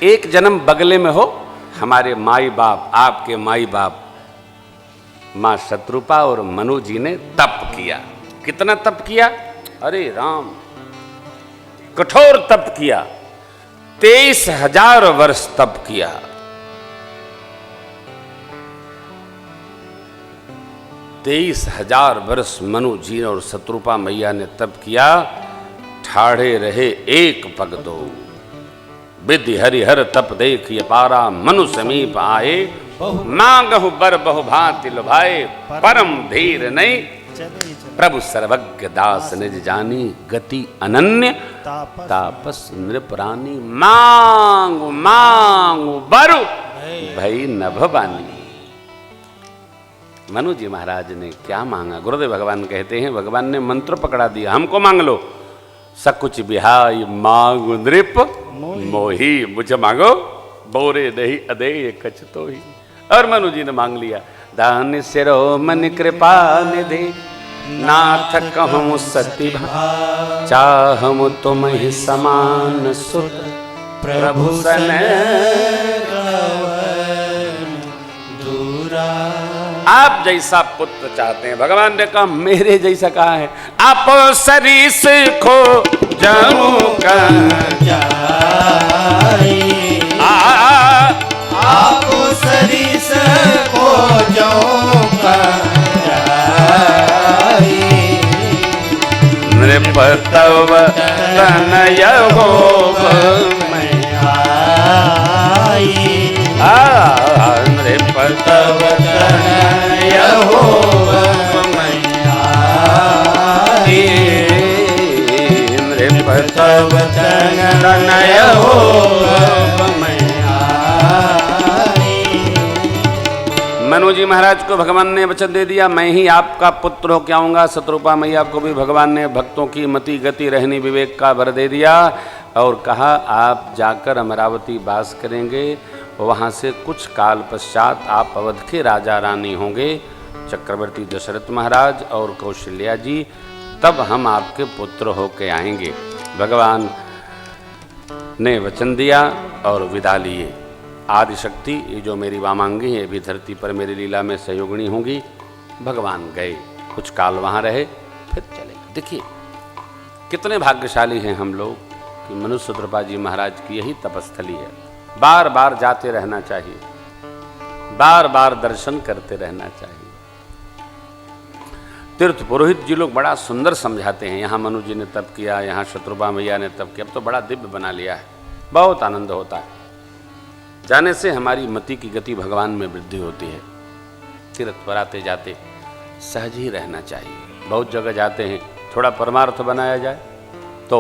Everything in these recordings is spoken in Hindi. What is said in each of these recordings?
एक जन्म बगले में हो हमारे माई बाप, आपके माई बाप मां शत्रुपा और मनु जी ने तप किया। कितना तप किया? अरे राम, कठोर तप किया। 23,000 वर्ष तप किया। 23,000 वर्ष मनु जी और शत्रुपा मैया ने तप किया। ठाढ़े रहे एक पग दो, विधि हरिहर तप देखिए पारा, मनु समीप आए मांगहु बर बहु भांति लुभाए, परम धीर नहीं प्रभु सर्वज्ञ दास निज जानी, गति अनन्य तापस नृपरानी, मांगु मांगु बरु भई नभवानी। मनु जी महाराज ने क्या मांगा? गुरुदेव भगवान कहते हैं, भगवान ने मंत्र पकड़ा दिया, हमको मांग लो। सकुच बिहाई मांगु नृप मोही, मुझे मांगो बोरे दही अदेय कछ तो ही। और मनु जी ने मांग लिया। दान सिरो मन कृपा निधि, नाथ कहूँ सती चाहम तुम ही समान सुत, प्रभु सन आप जैसा पुत्र चाहते हैं। भगवान ने कहा मेरे जैसा कहा है? आप सरीस खो जाऊं का आप सरीस खो जाऊं का नृप तव तनय हो नृप तव तनय हो नृप तव तनय हो। मनु जी महाराज को भगवान ने वचन दे दिया, मैं ही आपका पुत्र हो के आऊँगा। शत्रुपा मैया को भी भगवान ने भक्तों की मति गति रहनी विवेक का वर दे दिया और कहा आप जाकर अमरावती वास करेंगे, वहाँ से कुछ काल पश्चात आप अवध के राजा रानी होंगे, चक्रवर्ती दशरथ महाराज और कौशल्या जी, तब हम आपके पुत्र होके आएंगे। भगवान ने वचन दिया और विदा लिए। आदिशक्ति ये जो मेरी वामांगी है, भी धरती पर मेरी लीला में सहयोगिनी होंगी। भगवान गए, कुछ काल वहाँ रहे, फिर चले। देखिए कितने भाग्यशाली हैं हम लोग कि मनु शत्रुपा जी महाराज की यही तपस्थली है। बार बार जाते रहना चाहिए, बार बार दर्शन करते रहना चाहिए। तीर्थ पुरोहित जी लोग बड़ा सुंदर समझाते हैं, यहाँ मनु जी ने तप किया, यहाँ शत्रुपा मैया ने तप किया, अब तो बड़ा दिव्य बना लिया है। बहुत आनंद होता है जाने से, हमारी मति की गति भगवान में वृद्धि होती है। तीर्थ पर आते जाते सहज ही रहना चाहिए। बहुत जगह जाते हैं, थोड़ा परमार्थ बनाया जाए तो।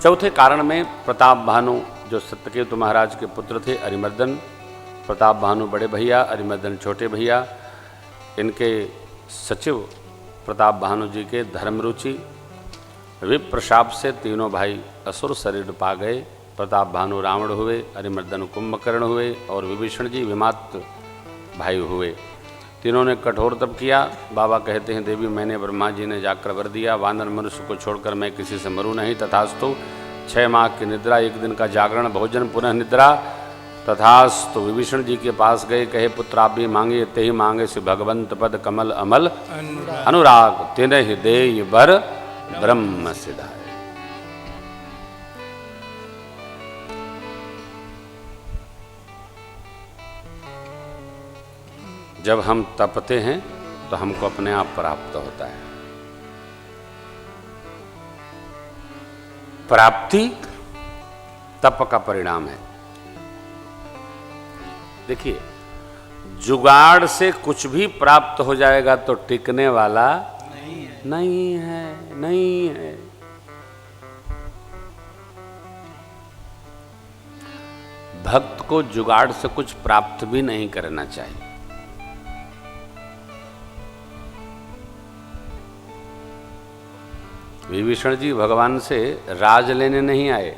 चौथे कारण में प्रताप भानु जो सत्यकेतु महाराज के पुत्र थे, अरिमर्दन, प्रताप भानु बड़े भैया, अरिमर्दन छोटे भैया, इनके सचिव प्रताप भानु जी के धर्मरुचि विप्रशाप से तीनों भाई असुर शरीर पा गए। प्रताप भानु रावण हुए, अरिमर्दन कुंभकर्ण हुए और विभीषण जी विमात भाई हुए। तीनों ने कठोर तप किया। बाबा कहते हैं देवी मैंने ब्रह्मा जी ने जाकर वर दिया, वानर मनुष्य को छोड़कर मैं किसी से मरूं नहीं, तथास्तु 6 माह की निद्रा, 1 दिन का जागरण, भोजन, पुनः निद्रा, तथास्तु। विभीषण जी के पास गए, कहे पुत्र आप भी मांगे, ते ही मांगे से भगवंत पद कमल अमल अनुराग, तिन्ह देय वर ब्रह्म सिधाय। जब हम तपते हैं तो हमको अपने आप प्राप्त होता है। प्राप्ति तप का परिणाम है। देखिए जुगाड़ से कुछ भी प्राप्त हो जाएगा तो टिकने वाला नहीं है। भक्त को जुगाड़ से कुछ प्राप्त भी नहीं करना चाहिए। विभीषण जी भगवान से राज लेने नहीं आए,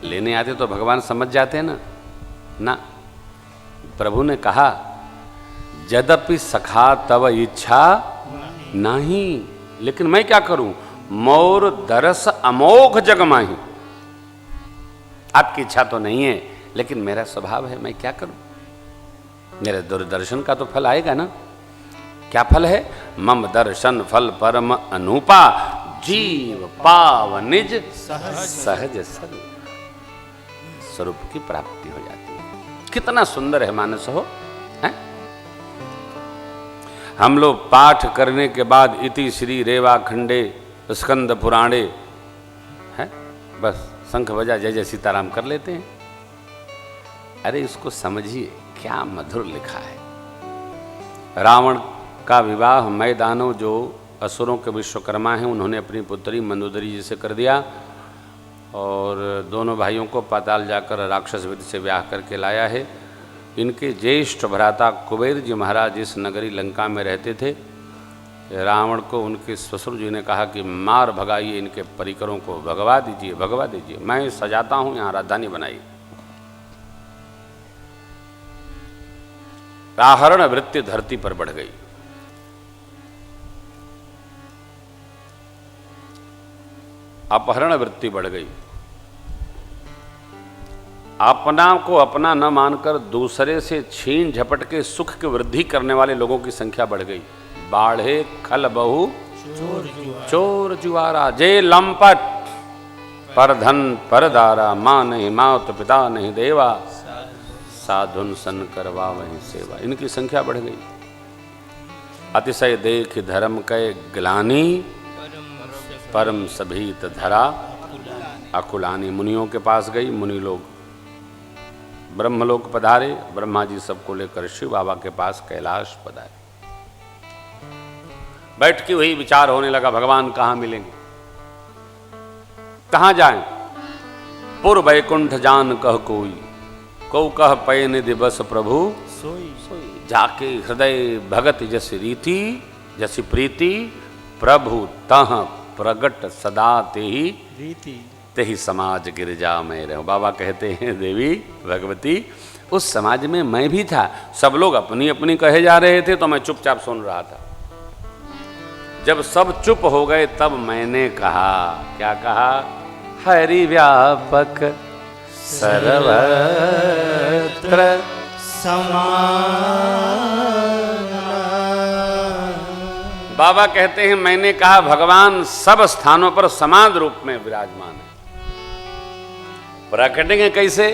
लेने आते तो भगवान समझ जाते ना। प्रभु ने कहा यद्यपि सखा तव इच्छा नहीं, लेकिन मैं क्या करूं, मोर दरस अमोघ जग माही। आपकी इच्छा तो नहीं है, लेकिन मेरा स्वभाव है, मैं क्या करूं। मेरे दूरदर्शन का तो फल आएगा ना। क्या फल है, मम दर्शन फल परम अनूपा, जीव पाव निज सहज स्वरूप की प्राप्ति हो जाती है। कितना सुंदर है मानस हो, है? हम लोग पाठ करने के बाद इति श्री रेवा खंडे स्कंद पुराणे, है, बस शंख बजा जय जय सीताराम कर लेते हैं। अरे इसको समझिए, क्या मधुर लिखा है। रावण का विवाह मैदानों, जो असुरों के विश्वकर्मा हैं, उन्होंने अपनी पुत्री मंदोदरी जी से कर दिया और दोनों भाइयों को पाताल जाकर राक्षस विधि से ब्याह करके लाया है। इनके ज्येष्ठ भ्राता कुबेर जी महाराज इस नगरी लंका में रहते थे। रावण को उनके ससुर जी ने कहा कि मार भगाइए इनके परिकरों को, भगवा दीजिए, मैं सजाता हूँ, यहाँ राजधानी बनाई। आहरण वृत्ति धरती पर बढ़ गई। अपहरण वृत्ति बढ़ गई। अपना को अपना न मानकर दूसरे से छीन झपट के सुख की वृद्धि करने वाले लोगों की संख्या बढ़ गई। बाढ़े खल बहु चोर जुआरा, जे लंपट पर धन पर दारा, माँ नहीं मात पिता नहीं देवा, साधुन सन करवा वहीं सेवा। इनकी संख्या बढ़ गई। अतिशय देख धर्म कै ग्लानी, परम सभीत धरा अकुलानी। मुनियों के पास गई, मुनि लोग ब्रह्मलोक पधारे, ब्रह्मा जी सबको लेकर शिव बाबा के पास कैलाश पधारे। बैठ के वही विचार होने लगा, भगवान कहाँ मिलेंगे, कहाँ जाएं। पुर वैकुंठ जान कह कोई, को कह पै निधि बस प्रभु सोई। जाके हृदय भगत जस रीति जसी प्रीति, प्रभु तह प्रगट सदा तेहि रीति, तेहि समाज गिरजा में रहो। बाबा कहते हैं देवी भगवती, उस समाज में मैं भी था। सब लोग अपनी अपनी कहे जा रहे थे तो मैं चुपचाप सुन रहा था। जब सब चुप हो गए तब मैंने कहा, क्या कहा, हरि व्यापक सर्वत्र बाबा कहते हैं मैंने कहा भगवान सब स्थानों पर समान रूप में विराजमान है। प्रकटेंगे कैसे,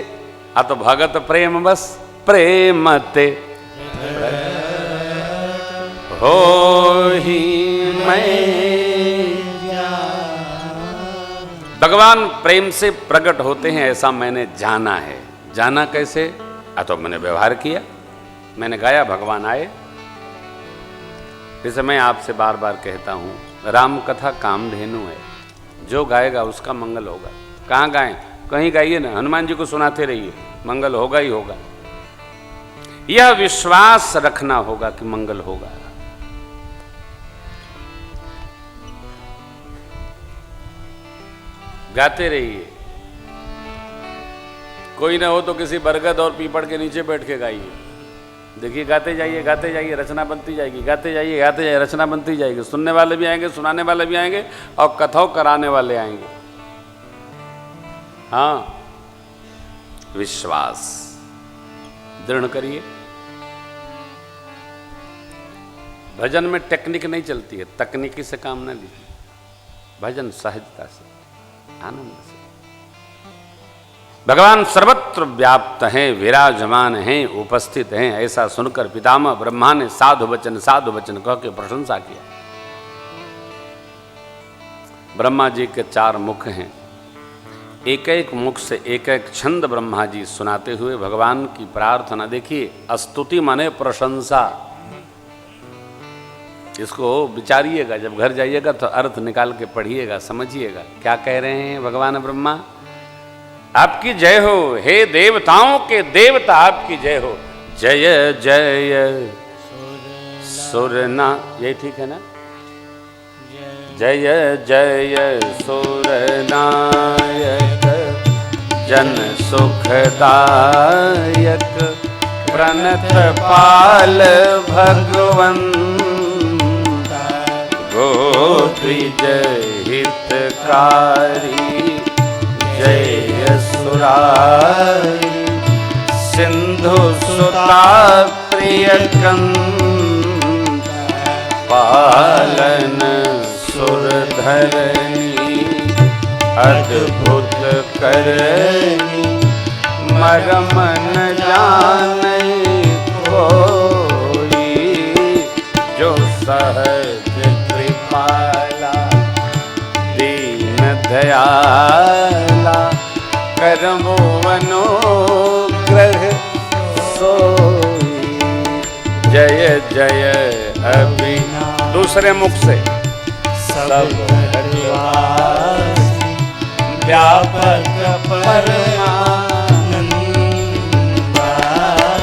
तो भगत प्रेम बस प्रेमते हो ही मैं। भगवान प्रेम से प्रकट होते हैं, ऐसा मैंने जाना है। जाना कैसे, तो मैंने व्यवहार किया, मैंने गाया, भगवान आए। जैसे मैं आपसे बार बार कहता हूँ, राम कथा कामधेनु है, जो गाएगा उसका मंगल होगा। कहाँ गाएं, कहीं गाइए ना, हनुमान जी को सुनाते रहिए, मंगल होगा ही होगा। यह विश्वास रखना होगा कि मंगल होगा। गाते रहिए, कोई ना हो तो किसी बरगद और पीपड़ के नीचे बैठ के गाइए। देखिए गाते जाइए, रचना बनती जाएगी। गाते जाइए, रचना बनती जाएगी। सुनने वाले भी आएंगे, सुनाने वाले भी आएंगे और कथाओं कराने वाले आएंगे। हाँ, विश्वास दृढ़ करिए। भजन में टेक्निक नहीं चलती है, तकनीकी से काम न लीजिए। भजन सहजता से, आनंद से। भगवान सर्वत्र व्याप्त हैं, विराजमान हैं, उपस्थित हैं, ऐसा सुनकर पितामह ब्रह्मा ने साधु वचन कह के प्रशंसा किया। ब्रह्मा जी के 4 मुख हैं, एक एक मुख से एक एक छंद ब्रह्मा जी सुनाते हुए भगवान की प्रार्थना। देखिए, स्तुति माने प्रशंसा। इसको विचारिएगा, जब घर जाइएगा तो अर्थ निकाल के पढ़िएगा, समझिएगा क्या कह रहे हैं भगवान ब्रह्मा। आपकी जय हो, हे देवताओं के देवता, आपकी जय हो। जय जय सुरना, यही ठीक है ना? जय जय सुरनायक, जन सुखदायक, प्रणत पाल भगवंत गोद्विज हितकारी जय सुरारी सिंधु सुता प्रिय पालन सुरधरणी अद्भुत करनी मरम न जाने कोई जो सहज कृपाला दीन दयाला करमो मनोग्रह सोई जय जय अभिना दूसरे मुख से सब व्यापक परमानंद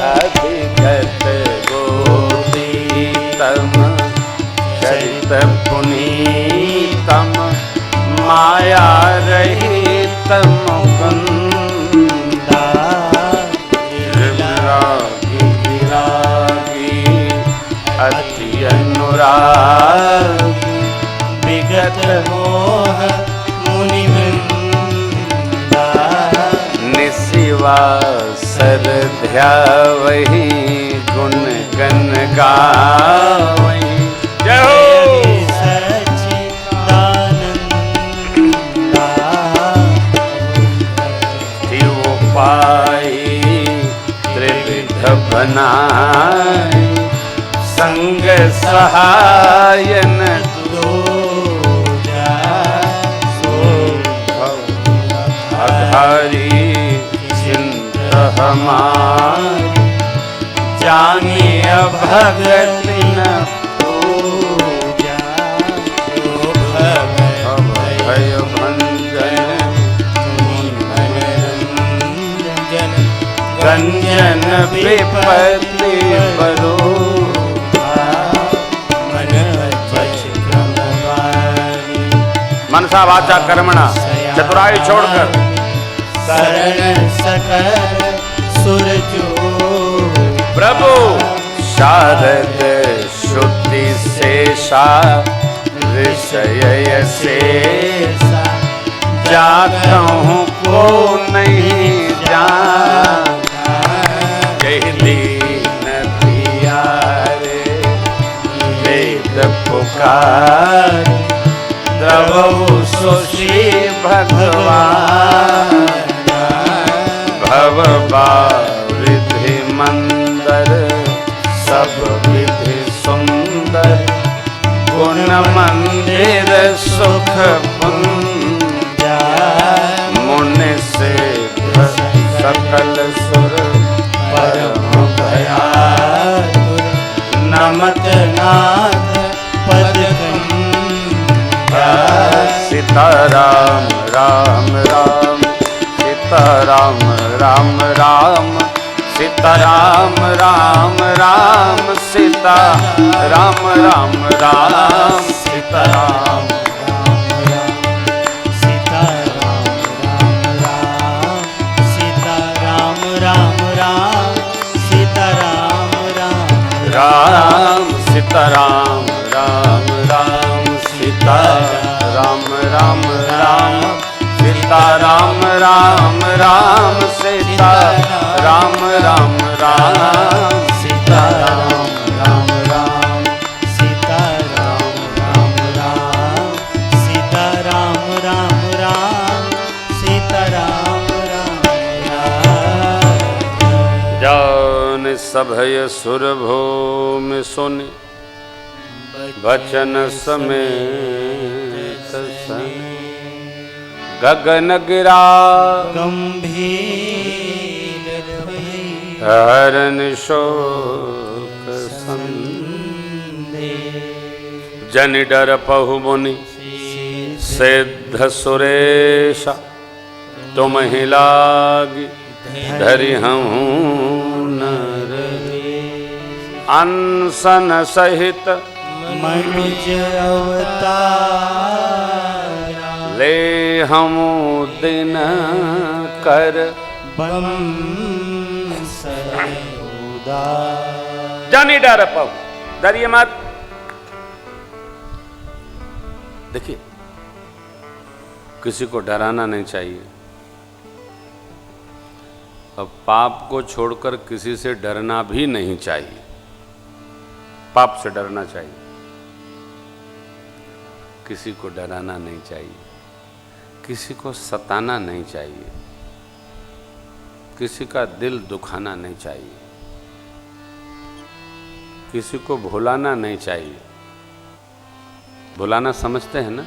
अधिगत गोपीतम चरित पुनीतम माया रहित मुकुंदा विरागी विरागी अति अनुरागी विगत मोह मुनिवृंदा निशिवा सरध्या वही गुण गण गावही जय हो सच्चिदानंदा शिव पाई त्रिविध बनाई संग सहायन हरि चिंत हमारी जानिय भगत न पूजा भय भंजन गंजन विपत्ति बरो मनसा वाचा कर्मणा चतुराई छोड़कर शरण सकल सुरजो प्रभु शारद श्रुति शेषा विषय शेषा जातहूँ को नहीं जाता कह दीन प्यारे वेद पुकार द्रवहु सुश्री भगवान भव विधि मंदर सब विधि सुंदर गुण मंदिर सुख पुंजा मुनि से सकल सुर परम भयातुर नमत नाथ पद सीताराम राम राम सीताराम राम राम सीताराम राम राम सीता राम राम राम सीताराम राम सीताराम राम राम सीता राम राम राम सीताराम राम राम सीता राम राम राम सीताराम राम राम सीताराम राम राम सीताराम राम राम सीताराम राम जान सभय सुरभूमि सुनि वचन समेत गगन गिरा गंभीर हरन शोक संदेह जन डर पहु मुनि सिद्ध सुरेश तुम ही लागी धरि हूँ नर अनसन सहित मनुज अवतार ले हम दिन कर बम उदार। जानी डर पहु, डरिए मत। देखिए, किसी को डराना नहीं चाहिए। अब पाप को छोड़कर किसी से डरना भी नहीं चाहिए। पाप से डरना चाहिए, किसी को डराना नहीं चाहिए, किसी को सताना नहीं चाहिए, किसी का दिल दुखाना नहीं चाहिए, किसी को भुलाना नहीं चाहिए। भुलाना समझते हैं ना?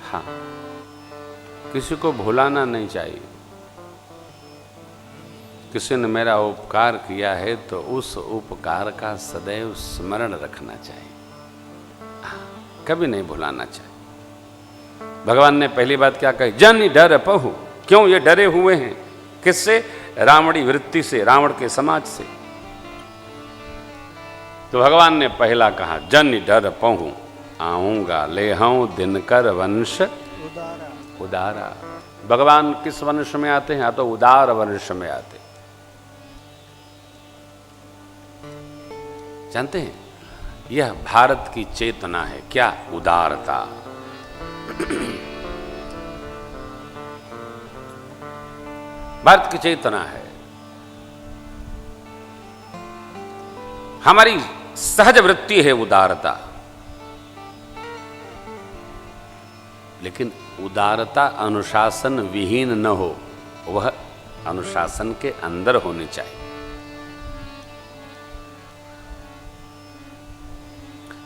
हाँ, किसी को भुलाना नहीं चाहिए। किसी ने मेरा उपकार किया है तो उस उपकार का सदैव स्मरण रखना चाहिए, कभी नहीं भुलाना चाहिए। भगवान ने पहली बात क्या कही? जन डर पहु। क्यों ये डरे हुए हैं? किससे? रावणी वृत्ति से, रावण के समाज से। तो भगवान ने पहला कहा जन डर पहु, आऊंगा लेहूं दिनकर वंश उदारा। भगवान किस वंश में आते हैं? या तो उदार वंश में आते। जानते हैं, यह भारत की चेतना है। क्या? उदारता। भारत की चेतना है, हमारी सहज वृत्ति है उदारता। लेकिन उदारता अनुशासन विहीन न हो, वह अनुशासन के अंदर होनी चाहिए।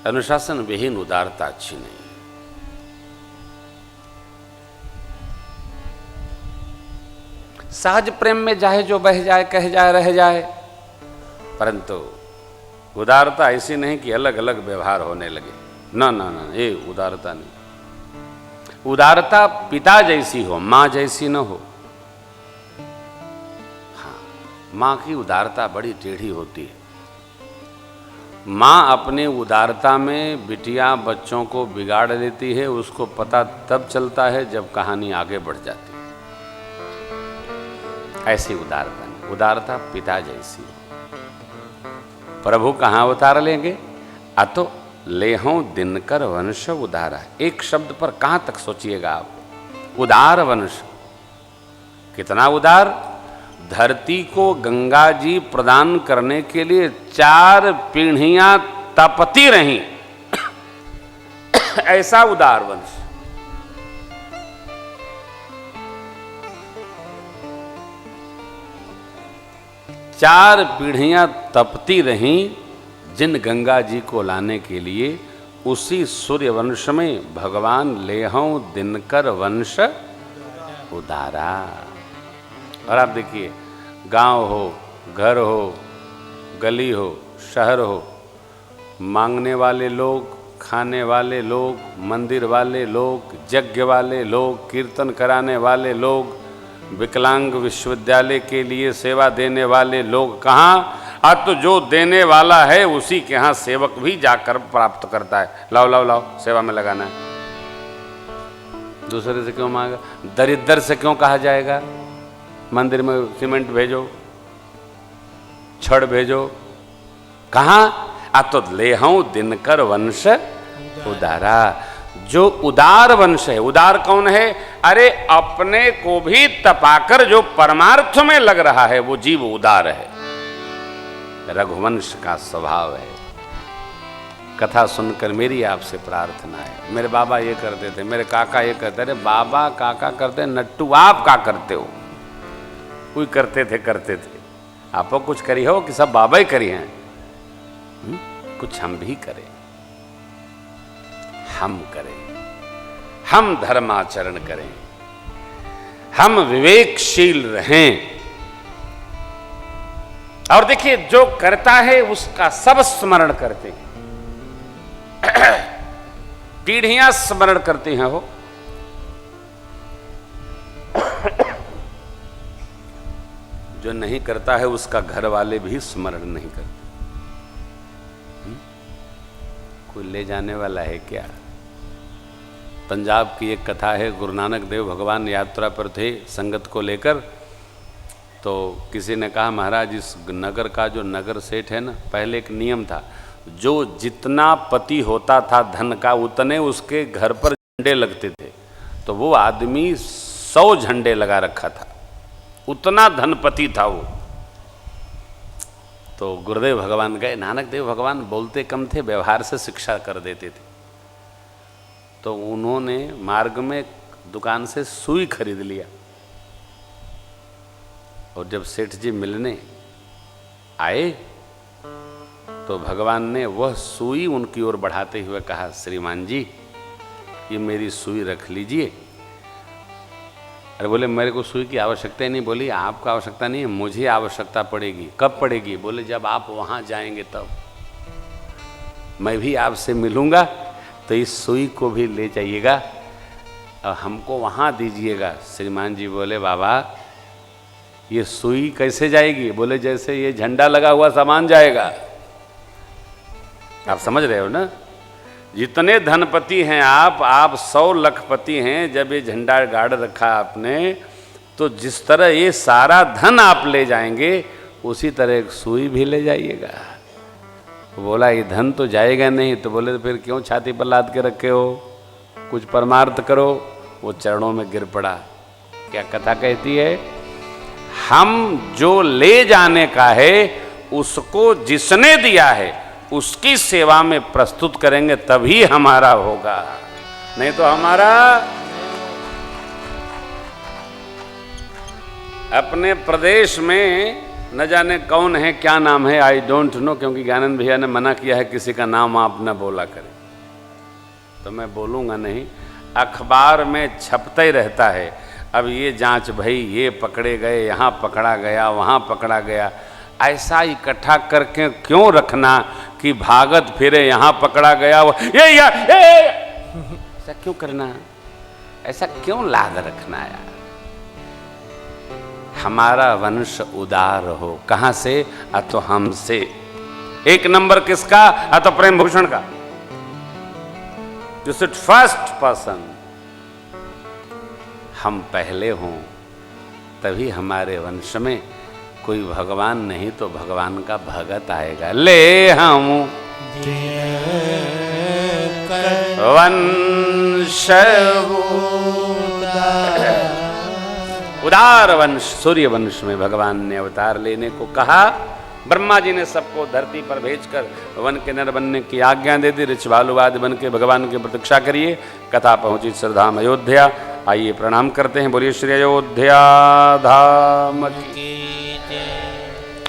अनुशासन विहीन उदारता अच्छी नहीं है। सहज प्रेम में चाहे जो बह जाए, कह जाए, रह जाए, परंतु उदारता ऐसी नहीं कि अलग अलग व्यवहार होने लगे। ना ना ना, ये उदारता नहीं। उदारता पिता जैसी हो, मां जैसी न हो। हाँ, मां की उदारता बड़ी टेढ़ी होती है। मां अपने उदारता में बिटिया बच्चों को बिगाड़ देती है, उसको पता तब चलता है जब कहानी आगे बढ़ जाती है। ऐसी उदारता नहीं, उदारता पिता जैसी हो। प्रभु कहाँ अवतार लेंगे? अतो लेहूं दिनकर वंश उदारा। एक शब्द पर कहां तक सोचिएगा आप? उदार वंश। कितना उदार? धरती को गंगा जी प्रदान करने के लिए 4 पीढ़ियां तपती रहीं। ऐसा उदार वंश। चार पीढ़ियां तपती रहीं जिन गंगा जी को लाने के लिए। उसी सूर्य वंश में भगवान लेहूं दिनकर वंश उदारा। और आप देखिए, गांव हो, घर हो, गली हो, शहर हो, मांगने वाले लोग, खाने वाले लोग, मंदिर वाले लोग, यज्ञ वाले लोग, कीर्तन कराने वाले लोग, विकलांग विश्वविद्यालय के लिए सेवा देने वाले लोग, कहाँ? अब तो जो देने वाला है उसी के यहाँ सेवक भी जाकर प्राप्त करता है। लाओ लाओ लाओ, सेवा में लगाना है। दूसरे से क्यों मांगा? दरिद्र से क्यों कहा जाएगा? मंदिर में सीमेंट भेजो, छड़ भेजो। कहाँ? अब तो लेहूं दिनकर वंश उदारा। जो उदार वंश है, उदार कौन है? अरे अपने को भी तपाकर जो परमार्थ में लग रहा है वो जीव उदार है। रघुवंश का स्वभाव है। कथा सुनकर मेरी आपसे प्रार्थना है। मेरे बाबा ये करते थे, मेरे काका ये करते। अरे बाबा काका करते, नट्टू आप क्या करते हो? कोई करते थे। आप कुछ करी हो कि सब बाबा ही करी हैं? कुछ हम भी करें, हम करें, हम धर्माचरण करें, हम विवेकशील रहें। और देखिए, जो करता है उसका सब स्मरण करते हैं। पीढ़ियां स्मरण करते हैं वो। जो नहीं करता है उसका घर वाले भी स्मरण नहीं करते। कोई ले जाने वाला है क्या? पंजाब की एक कथा है। गुरु नानक देव भगवान यात्रा पर थे संगत को लेकर। तो किसी ने कहा महाराज इस नगर का जो नगर सेठ है ना, पहले एक नियम था, जो जितना पति होता था धन का उतने उसके घर पर झंडे लगते थे। तो वो आदमी 100 झंडे लगा रखा था, उतना धनपति था वो। तो गुरुदेव भगवान गए, नानक देव भगवान बोलते कम थे, व्यवहार से शिक्षा कर देते थे। तो उन्होंने मार्ग में दुकान से सुई खरीद लिया और जब सेठ जी मिलने आए तो भगवान ने वह सुई उनकी ओर बढ़ाते हुए कहा, श्रीमान जी ये मेरी सुई रख लीजिए। अरे बोले मेरे को सुई की आवश्यकता ही नहीं। बोली आपको आवश्यकता नहीं है, मुझे आवश्यकता पड़ेगी। कब पड़ेगी? बोले जब आप वहाँ जाएंगे तब मैं भी आपसे मिलूँगा, तो इस सुई को भी ले जाइएगा और हमको वहाँ दीजिएगा। श्रीमान जी बोले बाबा ये सुई कैसे जाएगी? बोले जैसे ये झंडा लगा हुआ सामान जाएगा। आप समझ रहे हो ना, जितने धनपति हैं आप 100 लखपति हैं। जब ये झंडा गाड़ रखा आपने, तो जिस तरह ये सारा धन आप ले जाएंगे उसी तरह एक सुई भी ले जाइएगा। बोला ये धन तो जाएगा नहीं। तो बोले तो फिर क्यों छाती पर लाद के रखे हो, कुछ परमार्थ करो। वो चरणों में गिर पड़ा। क्या कथा कहती है, हम जो ले जाने का है उसको जिसने दिया है उसकी सेवा में प्रस्तुत करेंगे तभी हमारा होगा, नहीं तो हमारा। अपने प्रदेश में न जाने कौन है, क्या नाम है, आई डोंट नो, क्योंकि ज्ञानंद भैया ने मना किया है किसी का नाम आप न बोला करें, तो मैं बोलूँगा नहीं। अखबार में छपता ही रहता है, अब ये जांच भई, ये पकड़े गए, यहाँ पकड़ा गया, वहाँ पकड़ा गया। ऐसा इकट्ठा करके क्यों रखना कि भागत फिरे, यहाँ पकड़ा गया ये ऐसा क्यों करना, ऐसा क्यों लाद रखना यार। हमारा वंश उदार हो, कहाँ से? तो हमसे। एक नंबर किसका? तो प्रेम भूषण का। यू शुड फर्स्ट पर्सन, हम पहले हों तभी हमारे वंश में कोई भगवान नहीं तो भगवान का भगत आएगा। ले हम वंश उदार वंश, सूर्य वंश में भगवान ने अवतार लेने को कहा। ब्रह्मा जी ने सबको धरती पर भेजकर वन के नर बनने की आज्ञा दे दी। ऋच भालुवाद बन के भगवान की प्रतीक्षा करिए। कथा पहुंची श्रद्धाम अयोध्या। आइए प्रणाम करते हैं। बोलिए श्री अयोध्या धाम की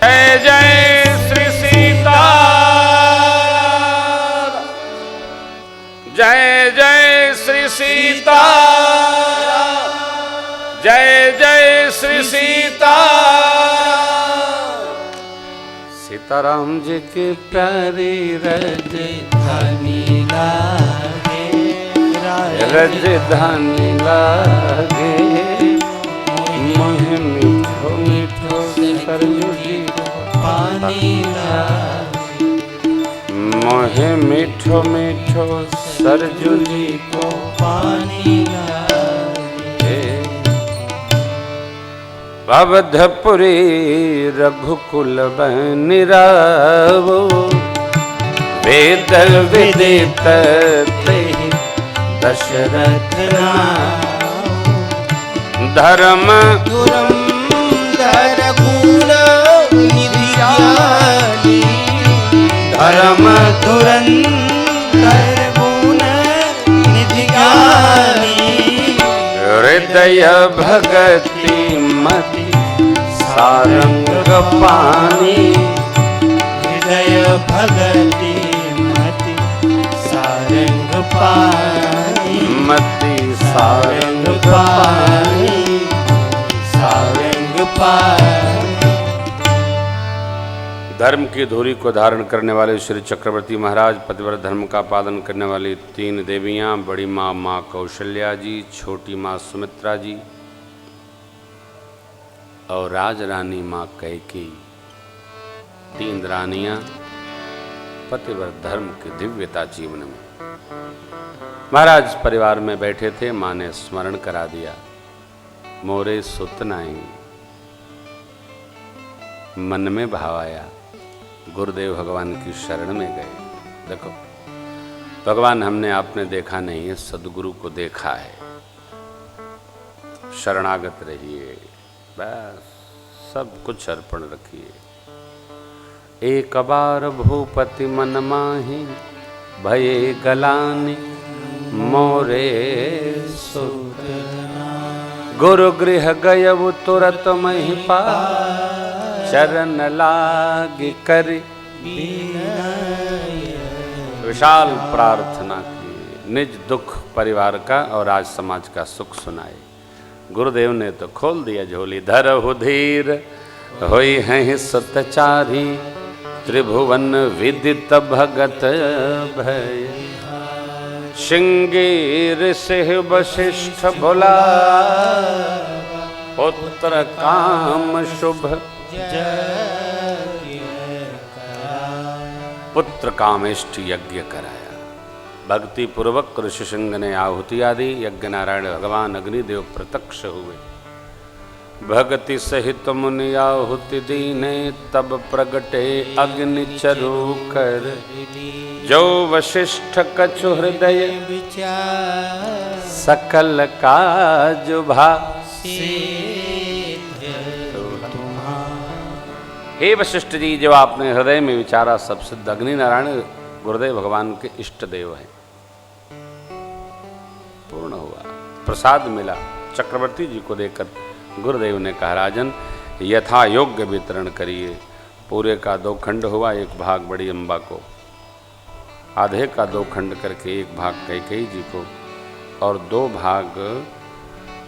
जय जय श्री सीता, जय जय श्री सीता, जय जय श्री सीता। सीताराम जी की प्यारी राजधानी लागे, राजधानी लागे, मोह मीठो मीठो सरयू जी पानी लागे, मोह मीठो मीठो सरयू जी को पानी लागे। अवधपुरी रघुकुल बनिरावो, वेद विदित तेहि दशरथ धर्म धुरंधर कुल निधियाली, धर्म धुरंधर गुण निधियाली, हृदय भगति मति सारंग पानी, हृदय भगति मति सारंग पानी, मति सारंग पानी, सारंग पानी। धर्म की धुरी को धारण करने वाले श्री चक्रवर्ती महाराज, पतिव्रत धर्म का पालन करने वाली 3 देवियां, बड़ी माँ माँ कौशल्या जी, छोटी माँ सुमित्रा जी और राज रानी माँ कैकेयी। 3 रानियां पतिव्रत धर्म की दिव्यता जीवन में। महाराज परिवार में बैठे थे, माँ ने स्मरण करा दिया, मोरे सुत नाई मन में भाव आया, गुरुदेव भगवान की शरण में गए। देखो भगवान हमने आपने देखा नहीं है, सदगुरु को देखा है। शरणागत रहिए, बस सब कुछ अर्पण रखिए। एक बार भूपति मन माही, भये गलानी मोरे सुत। गुरु गृह गयउ तुरत महिपा, चरण लागी करि विशाल प्रार्थना की। निज दुख परिवार का और आज समाज का सुख सुनाए। गुरुदेव ने तो खोल दिया झोली। धरहु धीर होई हैं सतचारी, त्रिभुवन विदित भगत भय। श्रृंगेर से वशिष्ठ भोला, पुत्र काम शुभ पुत्र कामेष्ट यज्ञ कराया। भक्ति पूर्वक ऋषि सिंह ने आहुति आदि यज्ञ नारायण भगवान अग्निदेव प्रत्यक्ष हुए। भक्ति सहित मुनि आहुति दीने, तब प्रगटे अग्नि चरु कर। जो वशिष्ठ कछु हृदय विचार, सकल काज भा हे वशिष्ठ जी, जो आपने हृदय में विचारा सब सिद्ध। अग्नि नारायण गुरुदेव भगवान के इष्ट देव हैं। पूर्ण हुआ, प्रसाद मिला। चक्रवर्ती जी को देकर गुरुदेव ने कहा, राजन यथा योग्य वितरण करिए। पूरे का 2 खंड हुआ, 1 भाग बड़ी अम्बा को, आधे का 2 खंड करके 1 भाग कैकेयी जी को, और 2 भाग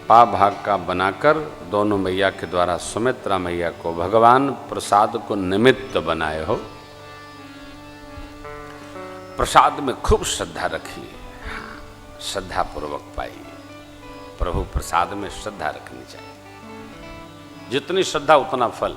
पा भाग का बनाकर दोनों मैया के द्वारा सुमित्रा मैया को भगवान प्रसाद को निमित्त बनाए हो। प्रसाद में खूब श्रद्धा रखिए, श्रद्धा पूर्वक पाइए। प्रभु प्रसाद में श्रद्धा रखनी चाहिए। जितनी श्रद्धा उतना फल।